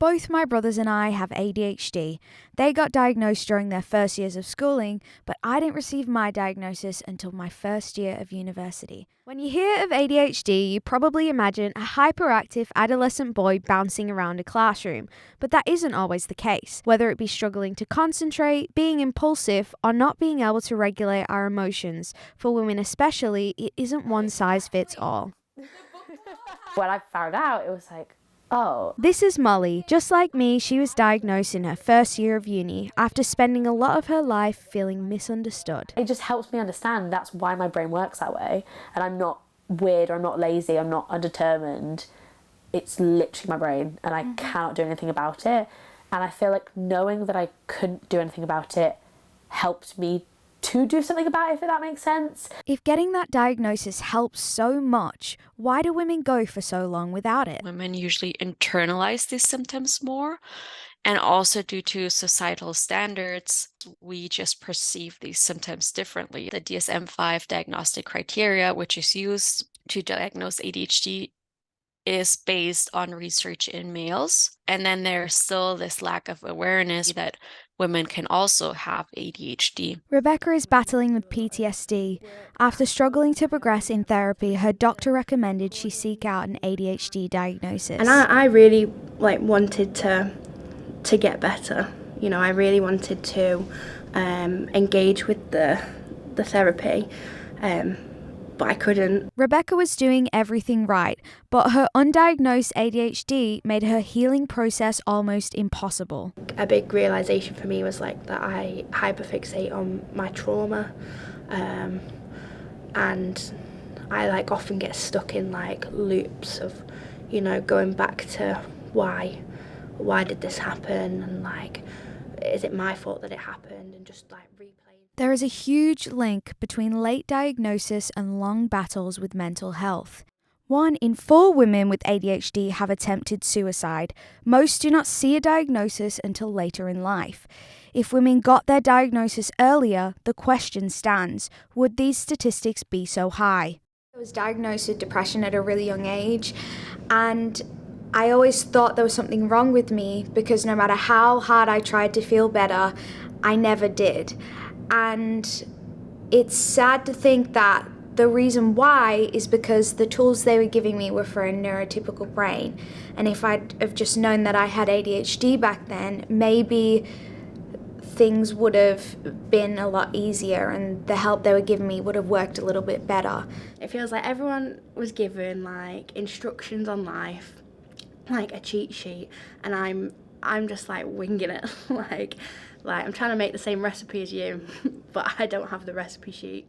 Both my brothers and I have ADHD. They got diagnosed during their first years of schooling, but I didn't receive my diagnosis until my first year of university. When you hear of ADHD, you probably imagine a hyperactive adolescent boy bouncing around a classroom, but that isn't always the case. Whether it be struggling to concentrate, being impulsive, or not being able to regulate our emotions, for women especially, it isn't one size fits all. When I found out, it was like, oh. This is Molly. Just like me, she was diagnosed in her first year of uni after spending a lot of her life feeling misunderstood. It just helps me understand that's why my brain works that way. And I'm not weird, or I'm not lazy, I'm not undetermined. It's literally my brain, and I cannot do anything about it. And I feel like knowing that I couldn't do anything about it helped me to do something about it, if that makes sense. If getting that diagnosis helps so much, why do women go for so long without it? Women usually internalize these symptoms more, and also due to societal standards, we just perceive these symptoms differently. The DSM-5 diagnostic criteria, which is used to diagnose ADHD, is based on research in males. And then there's still this lack of awareness that women can also have ADHD. Rebecca is battling with PTSD. After struggling to progress in therapy, her doctor recommended she seek out an ADHD diagnosis. And I really wanted to get better. You know, I really wanted to engage with the therapy. But I couldn't. Rebecca was doing everything right, but her undiagnosed ADHD made her healing process almost impossible. A big realisation for me was that I hyperfixate on my trauma, and I often get stuck in loops of, going back to why did this happen, and is it my fault that it happened, and just replaying. There is a huge link between late diagnosis and long battles with mental health. 1 in 4 women with ADHD have attempted suicide. Most do not see a diagnosis until later in life. If women got their diagnosis earlier, the question stands, would these statistics be so high? I was diagnosed with depression at a really young age, and I always thought there was something wrong with me because no matter how hard I tried to feel better, I never did. And it's sad to think that the reason why is because the tools they were giving me were for a neurotypical brain. And if I'd have just known that I had ADHD back then, maybe things would have been a lot easier and the help they were giving me would have worked a little bit better. It feels like everyone was given instructions on life, a cheat sheet, and I'm just winging it. I'm trying to make the same recipe as you, but I don't have the recipe sheet.